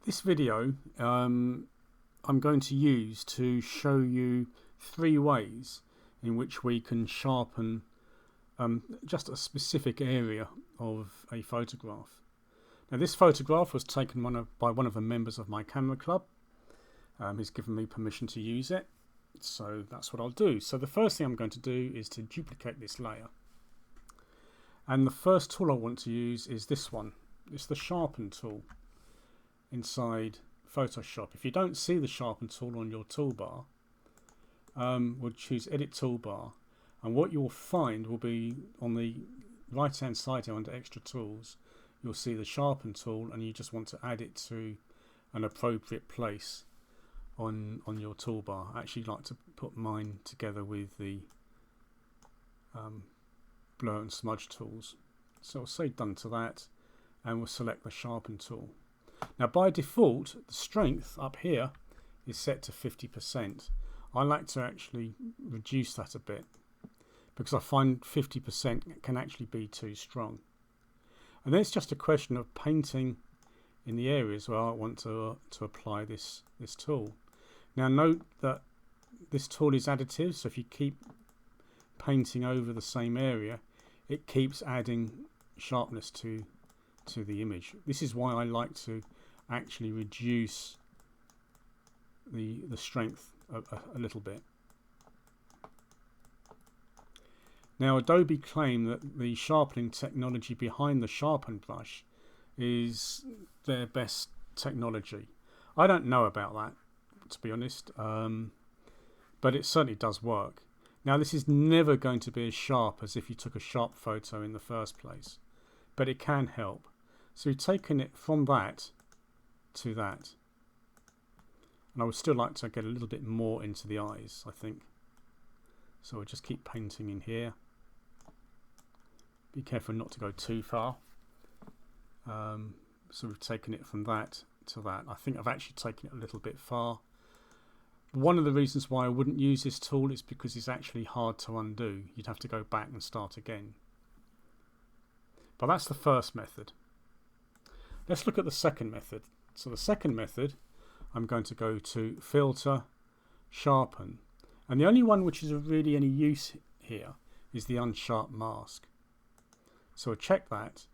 This video I'm going to use to show you 3 ways in which we can sharpen just a specific area of a photograph. Now, this photograph was taken by one of the members of my camera club. He's given me permission to use it, so that's what I'll do. So the first thing I'm going to do is to duplicate this layer, and the first tool I want to use is this one. It's the sharpen tool inside Photoshop. If you don't see the sharpen tool on your toolbar, we'll choose edit toolbar, and what you'll find will be on the right hand side here under extra tools, you'll see the sharpen tool, and you just want to add it to an appropriate place on your toolbar. I actually like to put mine together with the blur and smudge tools. So I'll say done to that, and we'll select the sharpen tool. Now, by default, the strength up here is set to 50%. I like to actually reduce that a bit because I find 50% can actually be too strong. And then it's just a question of painting in the areas where I want to apply this tool. Now, note that this tool is additive, so if you keep painting over the same area, it keeps adding sharpness to the image. This is why I like to actually reduce the strength a little bit. Now, Adobe claim that the sharpening technology behind the sharpen brush is their best technology. I don't know about that, to be honest, but it certainly does work. Now, this is never going to be as sharp as if you took a sharp photo in the first place, but it can help. So we've taken it from that to that, and I would still like to get a little bit more into the eyes, I think. So we'll just keep painting in here. Be careful not to go too far. So we've taken it from that to that. I think I've actually taken it a little bit far. One of the reasons why I wouldn't use this tool is because it's actually hard to undo. You'd have to go back and start again. But that's the first method. Let's look at the second method. So the second method, I'm going to go to Filter, Sharpen. And the only one which is of really any use here is the unsharp mask. So we'll check that.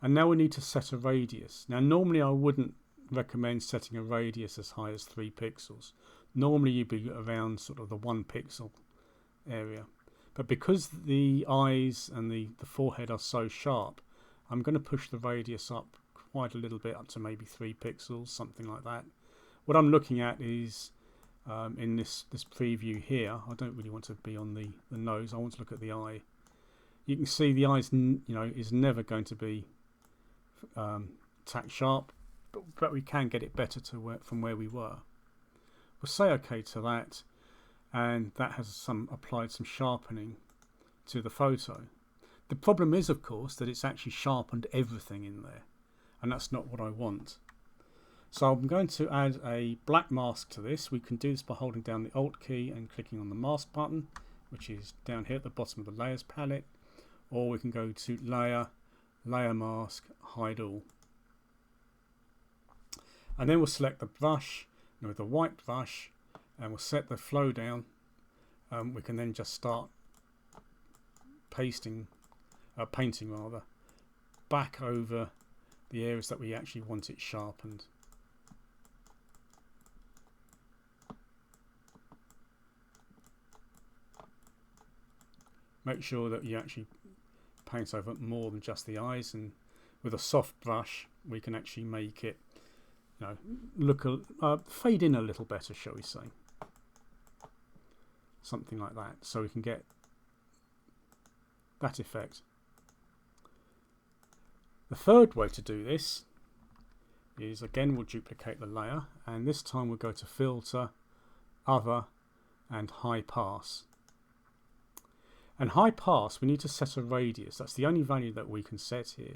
And now we need to set a radius. Now, normally I wouldn't recommend setting a radius as high as 3 pixels. Normally you'd be around sort of the 1 pixel area. But because the eyes and the forehead are so sharp, I'm going to push the radius up quite a little bit, up to maybe 3 pixels, something like that. What I'm looking at is in this preview here, I don't really want to be on the nose. I want to look at the eye. You can see the eyes, is never going to be tack sharp, but we can get it better from where we were. We'll say OK to that, and that has applied some sharpening to the photo. The problem is, of course, that it's actually sharpened everything in there, and that's not what I want. So I'm going to add a black mask to this. We can do this by holding down the Alt key and clicking on the mask button, which is down here at the bottom of the layers palette, or we can go to Layer, Layer Mask, Hide All. And then we'll select the brush with the white brush, and we'll set the flow down. We can then just start painting back over the areas that we actually want it sharpened. Make sure that you actually paint over more than just the eyes, and with a soft brush we can actually make it fade in a little better, shall we say, something like that, so we can get that effect. The third way to do this is, again, we'll duplicate the layer, and this time we'll go to Filter, Other, and High Pass. And high pass, we need to set a radius. That's the only value that we can set here.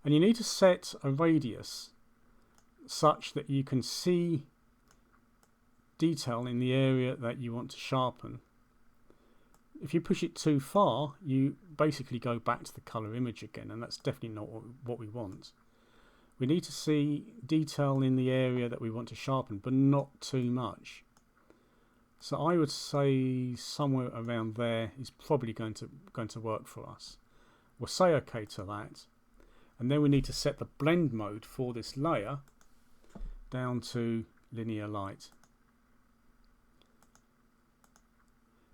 And you need to set a radius such that you can see detail in the area that you want to sharpen. If you push it too far, you basically go back to the color image again, and that's definitely not what we want. We need to see detail in the area that we want to sharpen, but not too much. So I would say somewhere around there is probably going to work for us. We'll say OK to that, and then we need to set the blend mode for this layer down to linear light.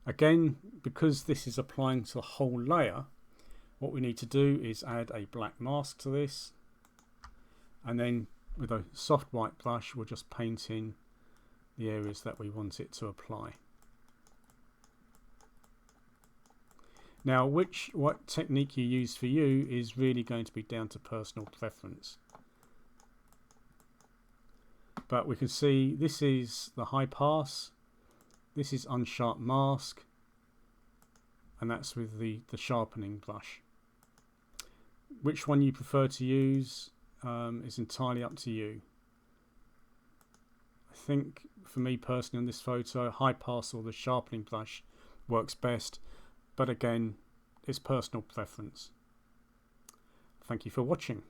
Again, because this is applying to the whole layer, what we need to do is add a black mask to this, and then with a soft white brush we'll just paint in the areas that we want it to apply. Now what technique you use for you is really going to be down to personal preference. But we can see this is the high pass, this is unsharp mask, and that's with the sharpening brush. Which one you prefer to use is entirely up to you. I think for me personally on this photo, high pass or the sharpening brush works best, but again, it's personal preference. Thank you for watching.